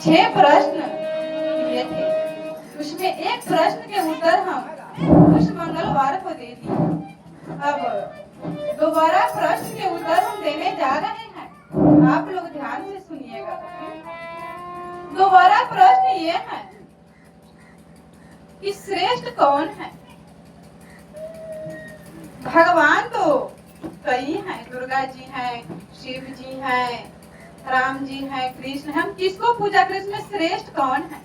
6 प्रश्न किए थे, उसमें एक प्रश्न के उत्तर हम उस मंगलवार को दे दिए। अब दोबारा प्रश्न के उत्तर हम देने जा रहे हैं, आप लोग ध्यान से सुनिएगा। दोबारा प्रश्न ये है कि श्रेष्ठ कौन है। भगवान तो कई हैं, दुर्गा जी हैं, शिव जी हैं, राम जी हैं, कृष्ण। हम किसको पूजा करें, इसमें श्रेष्ठ कौन है?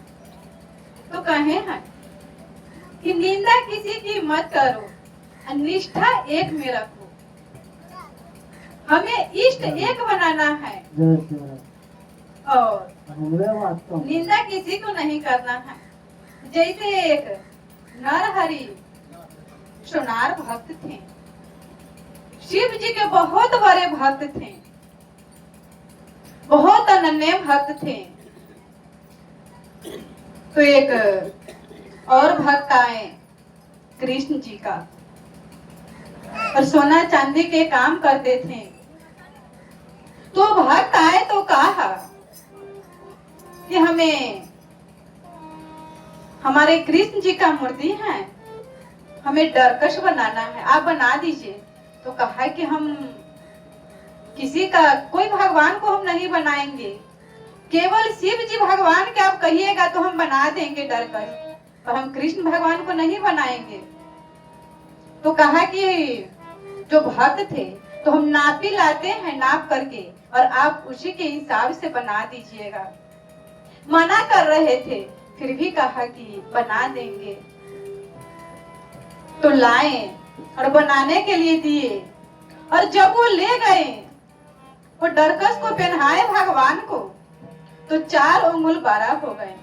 तो कहे हैं कि निंदा किसी की मत करो, निष्ठा एक में रखो। हमें इष्ट एक बनाना है और निंदा किसी को नहीं करना है। जैसे एक नरहरि सोनार भक्त थे, शिव जी के बहुत बड़े भक्त थे, बहुत अनन्य भक्त थे। तो एक और भक्त आए कृष्ण जी का, और सोना चांदी के काम करते थे। तो भक्त आए तो कहा कि हमें हमारे कृष्ण जी का मूर्ति है, हमें डरकश बनाना है, आप बना दीजिए। तो कहा कि हम किसी का कोई भगवान को हम नहीं बनाएंगे, केवल शिव जी भगवान के आप कहिएगा तो हम बना देंगे डरकश, पर हम कृष्ण भगवान को नहीं बनाएंगे। तो कहा कि जो भक्त थे तो हम नापी लाते हैं, नाप करके, और आप उसी के हिसाब से बना दीजिएगा। मना कर रहे थे, फिर भी कहा कि बना देंगे। तो लाए और बनाने के लिए दिए, और जब वो ले गए, वो डरकस को पहनाए भगवान को, तो 4 उंगल बड़ा हो गए।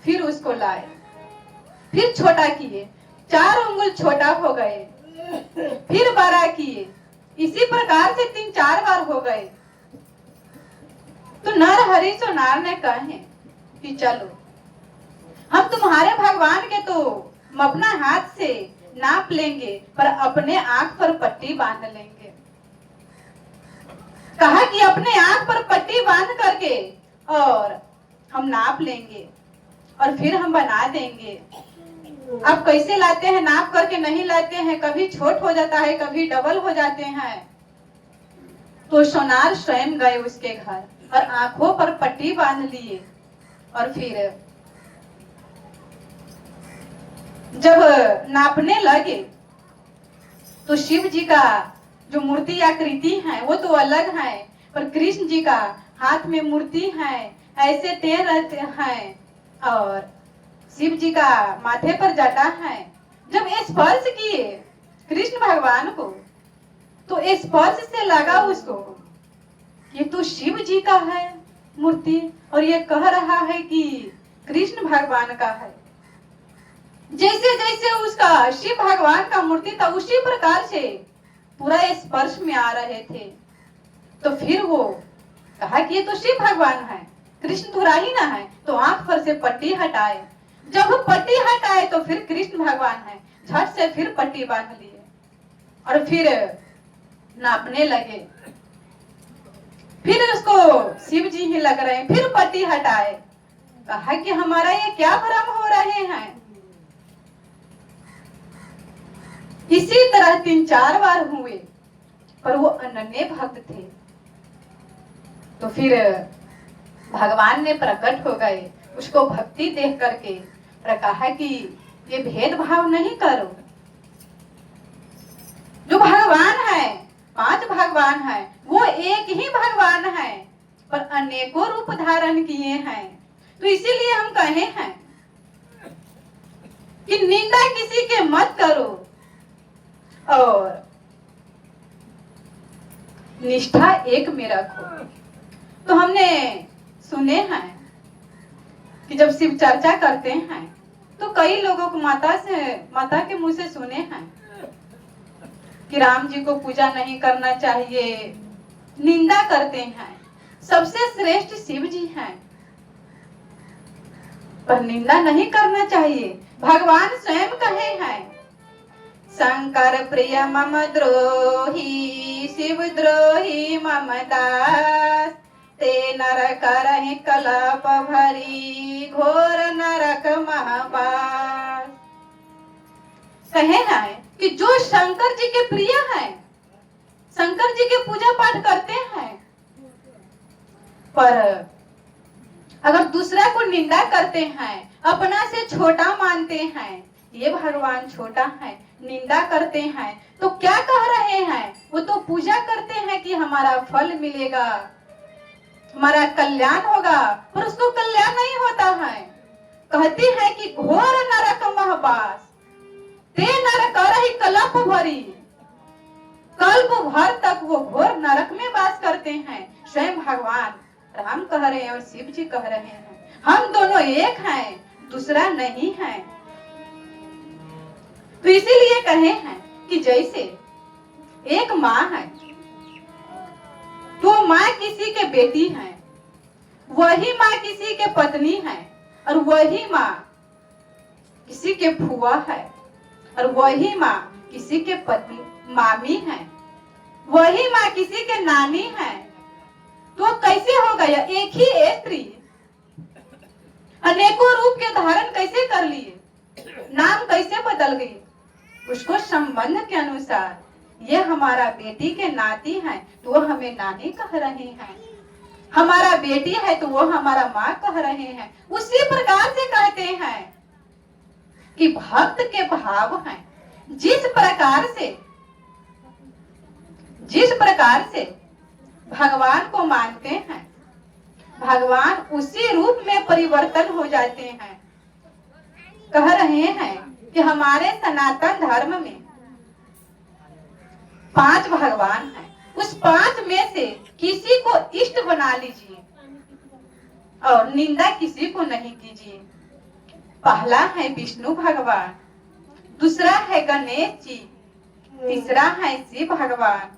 फिर उसको लाए, फिर छोटा किए, 4 उंगल छोटा हो गए, फिर बड़ा किए। इसी प्रकार से 3-4 बार हो गए। तो नरहरि सोनार ने कहे कि चलो हम तुम्हारे भगवान के तो अपना हाथ से नाप लेंगे, पर अपने आंख पर पट्टी बांध लेंगे। कहा कि अपने आंख पर पट्टी बांध करके और हम नाप लेंगे और फिर हम बना देंगे। आप कैसे लाते हैं, नाप करके नहीं लाते हैं, कभी छोट हो जाता है, कभी डबल हो जाते हैं। तो सोनार स्वयं गए उसके घर और आंखों पर पट्टी बांध लिए, और फिर जब नापने लगे तो शिव जी का जो मूर्ति आकृति है वो तो अलग है, पर कृष्ण जी का हाथ में मूर्ति है, ऐसे टेढ़ रहते हैं, और शिव जी का माथे पर जटा है। जब स्पर्श किए कृष्ण भगवान को, तो स्पर्श से लगा उसको ये तो शिव जी का है मूर्ति, और ये कह रहा है कि कृष्ण भगवान का है। जैसे जैसे उसका शिव भगवान का मूर्ति था, उसी प्रकार से पूरा स्पर्श में आ रहे थे। तो फिर वो कहा कि ये तो शिव भगवान है, कृष्ण थोड़ा ही ना है। तो आंख पर से पट्टी हटाए, जब पट्टी हटाए तो फिर कृष्ण भगवान है। झट से फिर पट्टी बांध लिए और फिर नापने लगे। फिर उसको शिव जी ही लग रहे हैं, फिर पट्टी हटाए। कहा कि हमारा ये क्या भ्रम हो रहे हैं। इसी तरह 3-4 बार हुए, पर वो अनन्य भक्त थे। तो फिर भगवान ने प्रकट हो गए, उसको भक्ति देख करके कहा कि ये भेदभाव नहीं करो। जो भगवान है, 5 भगवान है, वो एक ही भगवान है, पर अनेकों रूप धारण किए हैं। तो इसीलिए हम कहे हैं कि निंदा किसी के मत करो और निष्ठा एक में रखो। तो हमने सुने हैं कि जब शिव चर्चा करते हैं तो कई लोगों को माता के मुंह से सुने हैं कि राम जी को पूजा नहीं करना चाहिए, निंदा करते हैं। सबसे श्रेष्ठ शिव जी हैं, पर निंदा नहीं करना चाहिए। भगवान स्वयं कहे हैं, शंकर प्रिय मम द्रोही, शिव द्रोही मम दास, ते नरक रहे कलप भरी घोर नरक महबास। कहे है कि जो शंकर जी के प्रिय हैं, शंकर जी के पूजा पाठ करते हैं, पर अगर दूसरा को निंदा करते हैं, अपना से छोटा मानते हैं, ये भगवान छोटा है, निंदा करते हैं, तो क्या कह रहे हैं? वो तो पूजा करते हैं कि हमारा फल मिलेगा, हमारा कल्याण होगा, पर उसको कल्याण नहीं होता है। कहती है कि घोर नरक महबास, ते नरक रही कलप भरी, कल्प भर तक वो घोर नरक में वास करते हैं। स्वयं भगवान राम कह रहे हैं और शिव जी कह रहे हैं, हम दोनों एक हैं, दूसरा नहीं है। तो इसीलिए कहे हैं कि जैसे एक माँ है, तो माँ किसी के बेटी है, वही माँ किसी के पत्नी है, और वही माँ किसी के फुआ है, और वही माँ किसी के पत्नी मामी है, वही माँ किसी के नानी है। तो कैसे होगा? यह एक ही स्त्री अनेकों रूप के धारण कैसे कर लिए, नाम कैसे बदल गई? उसको संबंध के अनुसार ये हमारा बेटी के नाती है तो वो हमें नानी कह रहे हैं, हमारा बेटी है तो वो हमारा माँ कह रहे हैं। उसी प्रकार से कहते हैं कि भक्त के भाव हैं, जिस प्रकार से भगवान को मानते हैं, भगवान उसी रूप में परिवर्तन हो जाते हैं। कह रहे हैं कि हमारे सनातन धर्म में 5 भगवान हैं, उस 5 में से किसी को इष्ट बना लीजिए और निंदा किसी को नहीं कीजिए। पहला है विष्णु भगवान, दूसरा है गणेश जी, तीसरा है शिव भगवान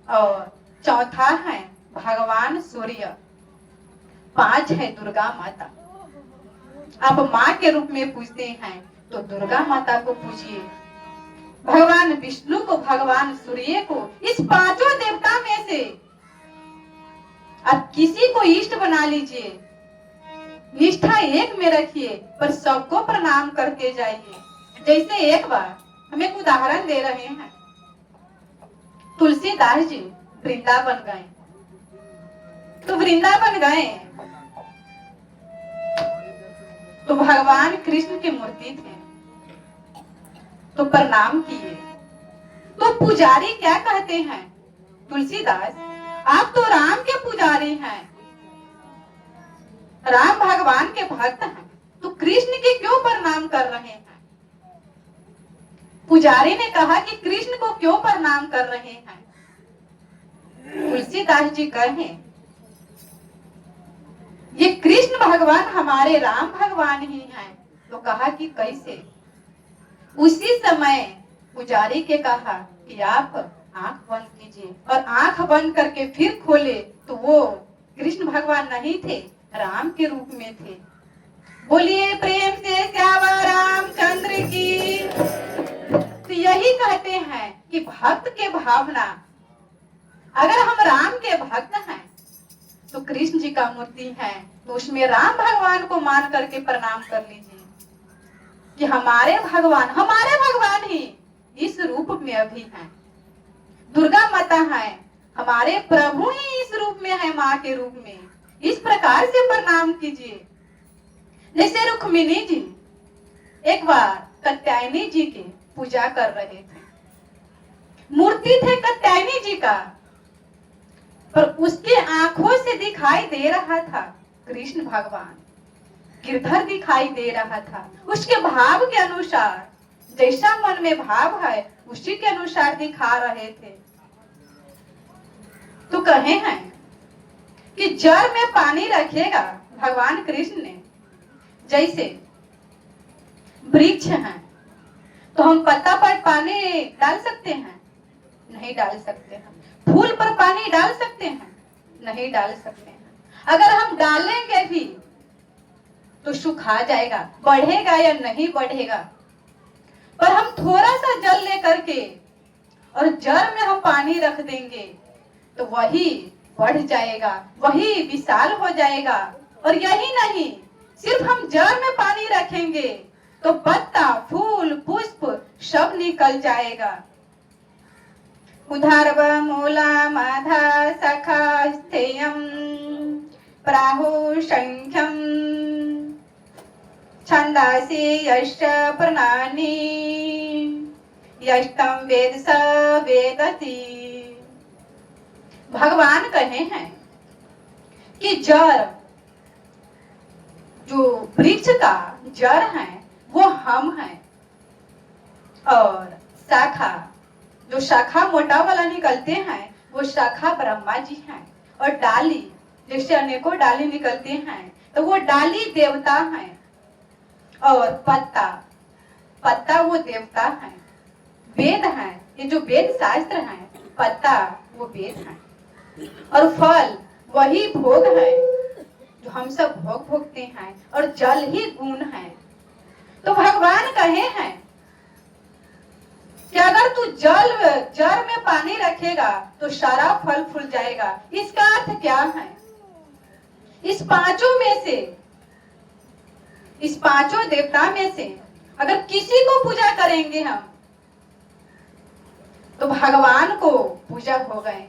और चौथा है भगवान सूर्य, 5 है दुर्गा माता। आप माँ के रूप में पूजते हैं तो दुर्गा माता को पूजिए, भगवान विष्णु को, भगवान सूर्य को, इस 5 देवता में से आप किसी को इष्ट बना लीजिए, निष्ठा एक में रखिए, पर सबको प्रणाम करते जाइए। जैसे एक बार हम एक उदाहरण दे रहे हैं, तुलसीदास जी वृंदावन गए, तो वृंदावन गए तो भगवान कृष्ण की मूर्ति थे, तो प्रणाम किए। तो पुजारी क्या कहते हैं? तुलसीदास, आप तो राम के पुजारी हैं, राम भगवान के भक्त हैं, तो कृष्ण के क्यों प्रणाम कर रहे हैं? पुजारी ने कहा कि कृष्ण को क्यों प्रणाम कर रहे हैं? तुलसीदास जी कहे, ये कृष्ण भगवान हमारे राम भगवान ही हैं। तो कहा कि कैसे? उसी समय पुजारी के कहा कि आप आंख बंद कीजिए, और आंख बंद करके फिर खोले तो वो कृष्ण भगवान नहीं थे, राम के रूप में थे। बोलिए प्रेम से श्यामा रामचंद्र की। तो यही कहते हैं कि भक्त के भावना, अगर हम राम के भक्त हैं तो कृष्ण जी का मूर्ति है तो उसमें राम भगवान को मान करके प्रणाम कर लीजिए कि हमारे भगवान ही इस रूप में अभी हैं, दुर्गा माता है, हमारे प्रभु ही इस रूप में है, माँ के रूप में। इस प्रकार से प्रणाम कीजिए। जैसे रुक्मिणी जी एक बार कात्यायनी जी की पूजा कर रहे थे, मूर्ति थे कात्यायनी जी का, पर उसके आंखों से दिखाई दे रहा था कृष्ण भगवान, गिरधर दिखाई दे रहा था। उसके भाव के अनुसार, जैसा मन में भाव है उसी के अनुसार दिखा रहे थे। तो कहे हैं कि जड़ में पानी रखेगा भगवान कृष्ण ने, जैसे वृक्ष है तो हम पत्ता पर पानी डाल सकते हैं? नहीं डाल सकते हैं। फूल पर पानी डाल सकते हैं? नहीं डाल सकते हैं। अगर हम डालेंगे भी तो सुखा जाएगा, बढ़ेगा या नहीं बढ़ेगा। पर हम थोड़ा सा जल लेकर के और जड़ में हम पानी रख देंगे तो वही बढ़ जाएगा, वही विशाल हो जाएगा। और यही नहीं, सिर्फ हम जड़ में पानी रखेंगे तो पत्ता, फूल, पुष्प सब निकल जाएगा। उधारव मूलामधा सखा स्थेयं प्राहु संख्यं छंदासि यश्च प्रणानि यष्टम वेद स वेदति। भगवान कहे हैं कि जड़, जो वृक्ष का जड़ है वो हम हैं, और शाखा, जो शाखा मोटा वाला निकलते हैं वो शाखा ब्रह्मा जी हैं, और डाली, जैसे अनेकों डाली निकलते हैं तो वो डाली देवता हैं, और पत्ता, पत्ता वो देवता हैं। वेद हैं, ये जो वेद शास्त्र हैं, पत्ता वो वेद हैं, और फल वही भोग है जो हम सब भोग भोगते हैं, और जल ही गुण है। तो भगवान कहे हैं कि अगर तू जल में पानी रखेगा तो सारा फल फूल जाएगा। इसका अर्थ क्या है? इस पांचों में से, इस पांचों देवता में से अगर किसी को पूजा करेंगे हम तो भगवान को पूजा हो गए।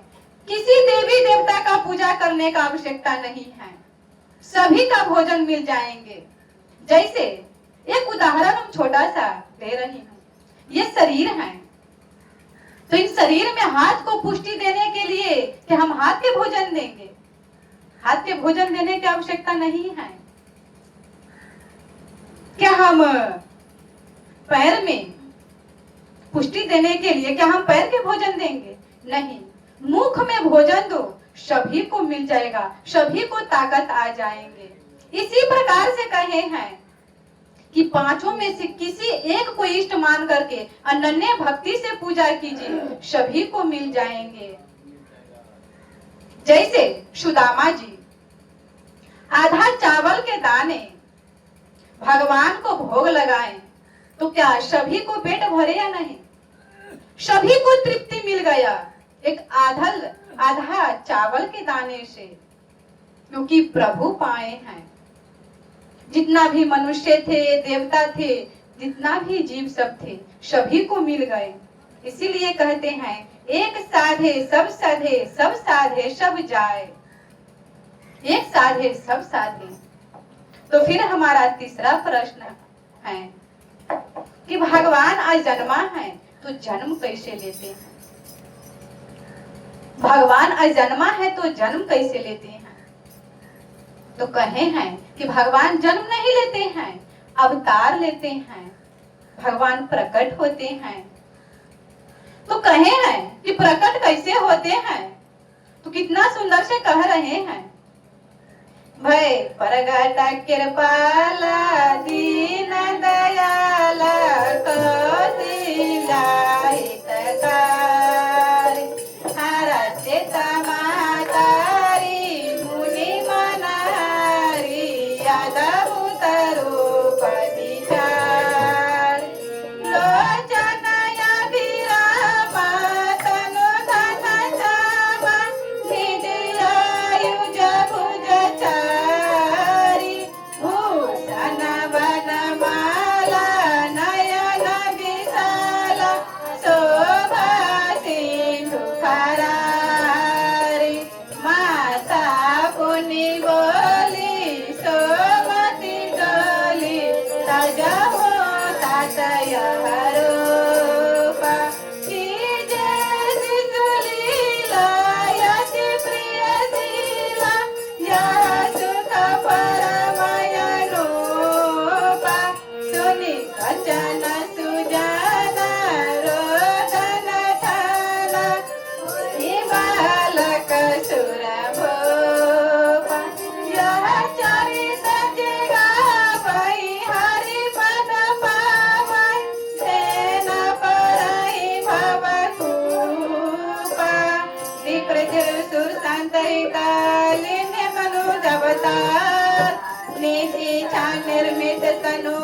किसी देवी देवता का पूजा करने का आवश्यकता नहीं है, सभी का भोजन मिल जाएंगे। जैसे एक उदाहरण हम छोटा सा दे रही हूँ, ये शरीर है, तो इन शरीर में हाथ को पुष्टि देने के लिए कि हम हाथ के भोजन देंगे, हाथ के भोजन देने की आवश्यकता नहीं है। क्या हम पैर में पुष्टि देने के लिए क्या हम पैर के भोजन देंगे? नहीं, मुख में भोजन दो, सभी को मिल जाएगा, सभी को ताकत आ जाएंगे। इसी प्रकार से कहे हैं कि पांचों में से किसी एक को इष्ट मान करके अनन्य भक्ति से पूजा कीजिए, सभी को मिल जाएंगे। जैसे सुदामा जी आधा चावल के दाने भगवान को भोग लगाएं तो क्या सभी को पेट भरे या नहीं? सभी को तृप्ति मिल गया एक आधा चावल के दाने से, क्योंकि प्रभु पाए हैं। जितना भी मनुष्य थे, देवता थे, जितना भी जीव सब थे, सभी को मिल गए। इसीलिए कहते हैं एक साधे सब साधे, सब साधे सब जाए। एक साधे सब साधे। तो फिर हमारा तीसरा प्रश्न है कि भगवान अजन्मा है तो जन्म कैसे लेते हैं? भगवान अजन्मा है तो जन्म कैसे लेते हैं? तो कहे हैं कि भगवान जन्म नहीं लेते हैं, अवतार लेते हैं, भगवान प्रकट होते हैं। तो कहे हैं कि प्रकट कैसे होते हैं? तो कितना सुंदर से कह रहे हैं, भय प्रगट कृपाला दीन दयाला कौतिला हितकारी हरते तमातारी मुनि मनारी यादव रूप विचार लोचन अभिरामा तनु धन धामा निजयायुज भुज चारी भूषण वनमाला नयन विशाला शोभा सिंधु खरारी माता पुनि बोली सोमति डोली तजहो तातय रूपा कीजे शिशुलीला यति प्रिय शीला यह सुख परमय रूपा सुनि वचन सुजाना रोदन ठाना हे बालक सुर भूपा यह चरित जिगावै हरि पद पावै तेन परहि भव खूपा विकृत सुर संतरिकालिन मनुज अवतार निधि छा निर्मित तनु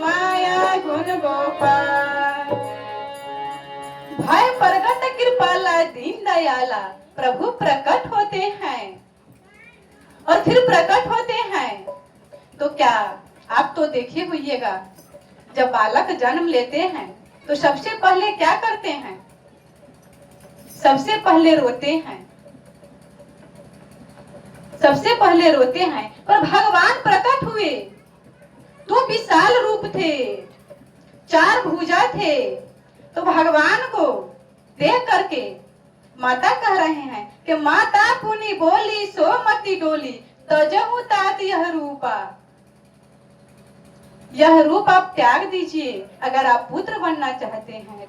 माया गुण गोपाल भय प्रगट कृपाला दीन दयाला प्रभु प्रकट होते हैं और फिर प्रकट होते हैं तो क्या आप तो देखे होइएगा, जब बालक जन्म लेते हैं तो सबसे पहले क्या करते हैं? सबसे पहले रोते हैं, सबसे पहले रोते हैं। पर भगवान प्रकट हुए तो विशाल रूप थे, 4 भुजा थे। तो भगवान को देख करके माता कह रहे हैं कि माता पुनि बोली सो मति डोली, तजहु तात यह रूपा। यह रूप आप त्याग दीजिए अगर आप पुत्र बनना चाहते हैं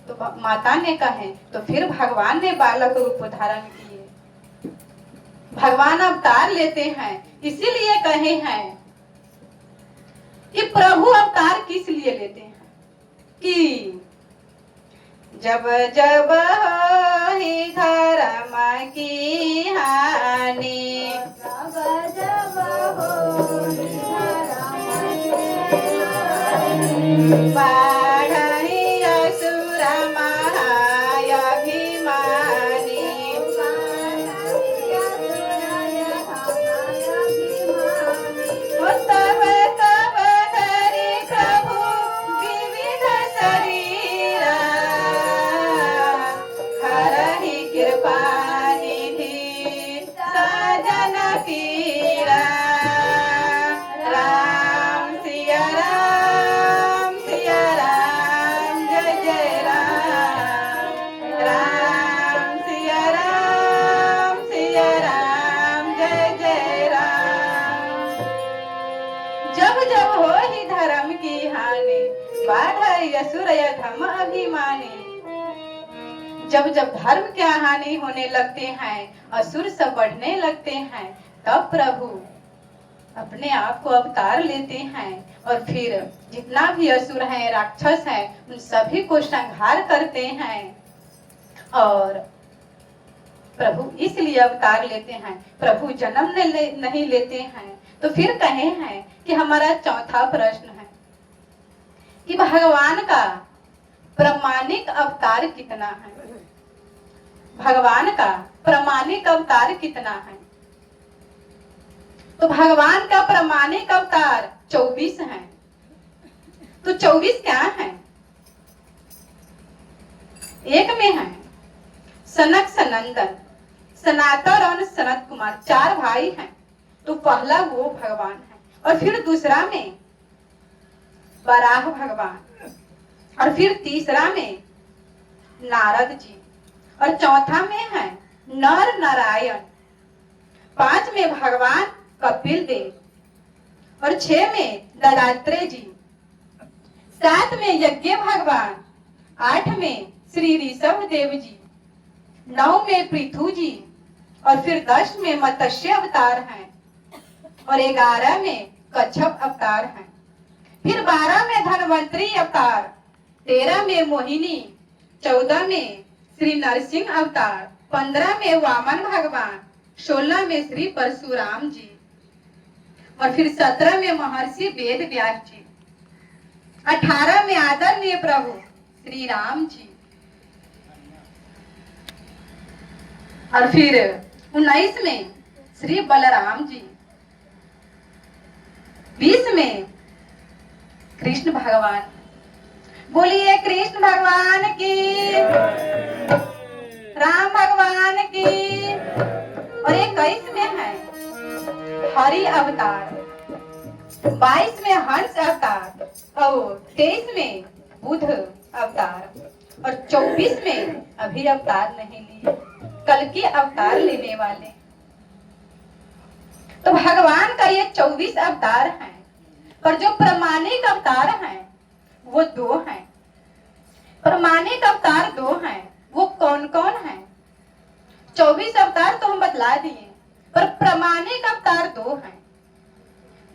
तो माता ने कहे तो फिर भगवान ने बालक रूप धारण किए। भगवान अवतार लेते हैं, इसीलिए कहे हैं कि प्रभु अवतार किस लिए लेते हैं कि जब जब ही धर्म की हानि, जब जब होहि धर्म की हानि, बाढ़हि असुर महाअभिमानी, तब तब धरि प्रभु विविध शरीरा, हरहि कृपा निधि सजन पीरा। राम सिया राम, जय जय राम। राम सिया राम, जय जय राम। जब जब होहि धर्म की हानि, बाढ़हि असुर अधम अभिमानी। जब जब धर्म की हानि होने लगते हैं, असुर सब बढ़ने लगते हैं, तब प्रभु अपने आप को अवतार लेते हैं और फिर जितना भी असुर हैं, राक्षस हैं, उन सभी को संहार करते हैं। और प्रभु इसलिए अवतार लेते हैं, प्रभु जन्म नहीं लेते हैं। तो फिर कहे हैं कि हमारा चौथा प्रश्न है कि भगवान का प्रामाणिक अवतार कितना है? भगवान का प्रामाणिक अवतार कितना है? तो भगवान का प्रामाणिक अवतार 24 है। तो 24 क्या है? एक में है सनक सनंदन, सनातन और सनत कुमार, 4 भाई हैं। तो पहला वो भगवान है और फिर दूसरा में वराह भगवान और फिर तीसरा में नारद जी और चौथा में है नर नारायण, 5 में भगवान कपिल देव और 6 में दत्तात्रेय जी, 7 में यज्ञ भगवान, 8 में श्री ऋषभ देव जी, 9 में पृथु जी और फिर 10 में मत्स्य अवतार हैं और 11 में कच्छप अवतार हैं। फिर 12 में धनवंतरी अवतार, 13 में मोहिनी, 14 में श्री नरसिंह अवतार, 15 में वामन भगवान, 16 में श्री परशुराम जी और फिर 17 में महर्षि वेद व्यास जी, 18 में आदरणीय प्रभु श्री राम जी और फिर 19 में श्री बलराम जी, 20 में कृष्ण भगवान। बोलिए कृष्ण भगवान की, राम भगवान की। और 21 में है हरि अवतार, 22 में हंस अवतार और 23 में बुध अवतार और 24 में अभी अवतार नहीं लिए, कल के अवतार लेने वाले। तो भगवान का ये 24 अवतार हैं, पर जो प्रामाणिक अवतार हैं वो 2 हैं। प्रामाणिक अवतार 2 हैं, वो कौन कौन हैं? 24 अवतार तो हम बतला दिए, पर प्रामाणिक अवतार 2 हैं,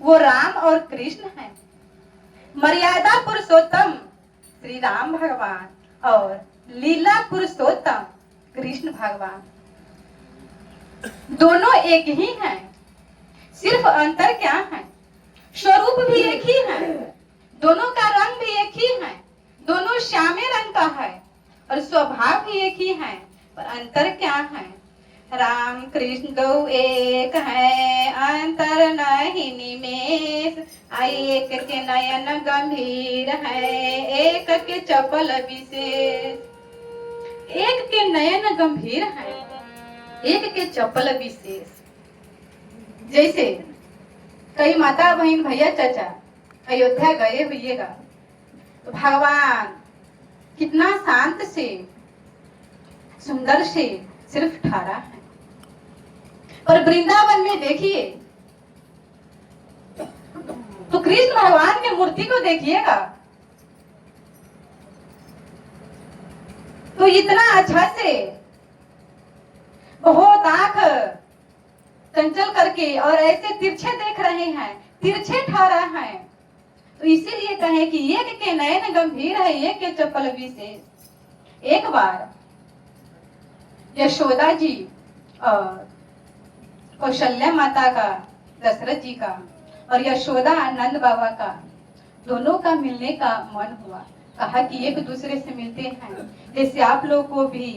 वो राम और कृष्ण हैं। मर्यादा पुरुषोत्तम श्री राम भगवान और लीला पुरुषोत्तम कृष्ण भगवान, दोनों एक ही हैं। सिर्फ अंतर क्या है? स्वरूप भी एक ही है, दोनों का रंग भी एक ही है, दोनों श्यामे रंग का है और स्वभाव भी एक ही है। पर अंतर क्या है? राम कृष्ण गौ एक है, अंतर नहीं निमेष। एक के नयन गंभीर है, एक के चपल विशेष। एक के नयन गंभीर है, एक के चपल विशेष। जैसे कई माता बहन भैया चाचा अयोध्या गए हुएगा तो भगवान कितना शांत से सुंदर से सिर्फ ठहरा है। और वृंदावन में देखिए तो कृष्ण भगवान की मूर्ति को देखिएगा तो इतना अच्छा से बहुत आंख चंचल करके और ऐसे तिरछे देख रहे हैं, तिरछे ठहरा है। तो इसीलिए कहे कि एक के नयन गंभीर है, एक के चपल विशेष। एक बार यशोदा जी और कौशल्या माता का, दशरथ जी का और यशोदा नंद बाबा का, दोनों का मिलने का मन हुआ। कहा कि एक दूसरे से मिलते हैं, जैसे आप लोग को भी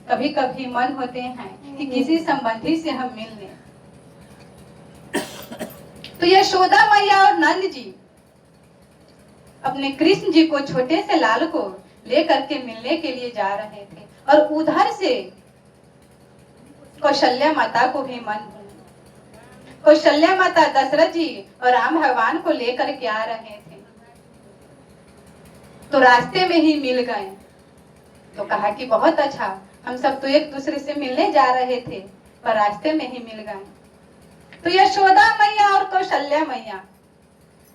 कभी कभी मन होते हैं कि किसी संबंधी से हम मिल लें। तो यशोदा मैया और नंद जी अपने कृष्ण जी को, छोटे से लाल को लेकर के मिलने के लिए जा रहे थे और उधर से कौशल्या माता को भी मन हुआ। कौशल्या माता दशरथ जी और राम भगवान को लेकर के आ रहे थे तो रास्ते में ही मिल गए। तो कहा कि बहुत अच्छा, हम सब तो एक दूसरे से मिलने जा रहे थे पर रास्ते में ही मिल गए। तो यशोदा मैया और कौशल्या मैया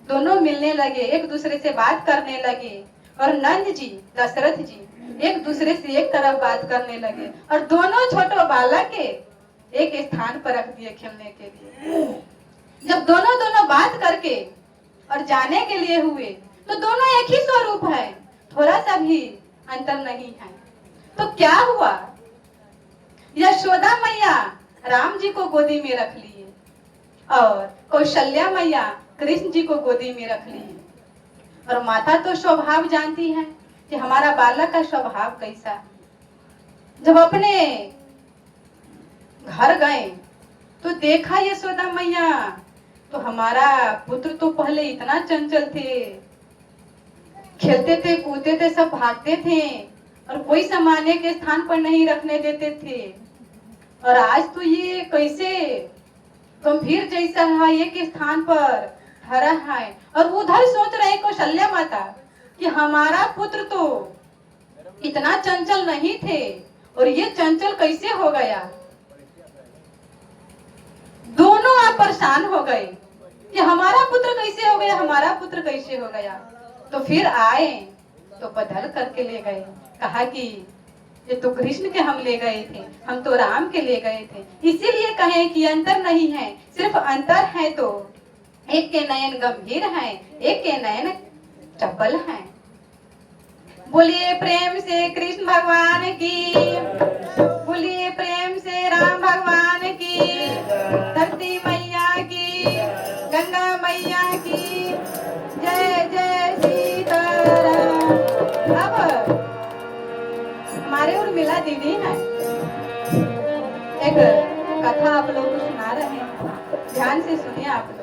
दोनों मिलने लगे, एक दूसरे से बात करने लगे और नंद जी, दशरथ जी एक दूसरे से एक तरफ बात करने लगे और दोनों छोटे बालक के एक स्थान पर रख दिए खेलने के लिए। जब दोनों दोनों बात करके और जाने के लिए हुए तो दोनों एक ही स्वरूप है, थोड़ा सा भी अंतर नहीं है। तो क्या हुआ? यशोदा मैया राम जी को गोदी में रख लिए और कौशल्या मैया कृष्ण जी को गोदी में रख लिए। और माता तो स्वभाव जानती है कि हमारा बालक का स्वभाव कैसा है। जब अपने घर गए तो देखा यशोदा मैया तो हमारा पुत्र तो पहले इतना चंचल थे, खेलते थे, कूदते थे, सब भागते थे और कोई सामान्य के स्थान पर नहीं रखने देते थे, और आज तो ये कैसे गंभीर जैसा है, एक स्थान पर ठहरा है। और उधर सोच रहे कौशल्या माता कि हमारा पुत्र तो इतना चंचल नहीं थे और ये चंचल कैसे हो गया। दोनों आप परेशान हो गए कि हमारा पुत्र कैसे हो गया, हमारा पुत्र कैसे हो गया। तो फिर आए तो बदल करके ले गए, कहा कि ये तो कृष्ण के हम ले गए थे, हम तो राम के ले गए थे। इसीलिए कहे कि अंतर नहीं है, सिर्फ अंतर है तो एक के नयन गंभीर है, एक के नयन चपल है। बोलिए प्रेम से कृष्ण भगवान की, बोलिए प्रेम से राम भगवान की, धरती मैया की, गंगा मैया की जय जय सीताराम। अब हमारे उर्मिला दीदी है, एक कथा आप लोग को सुना रहे हैं, ध्यान से सुनिए आप लोग।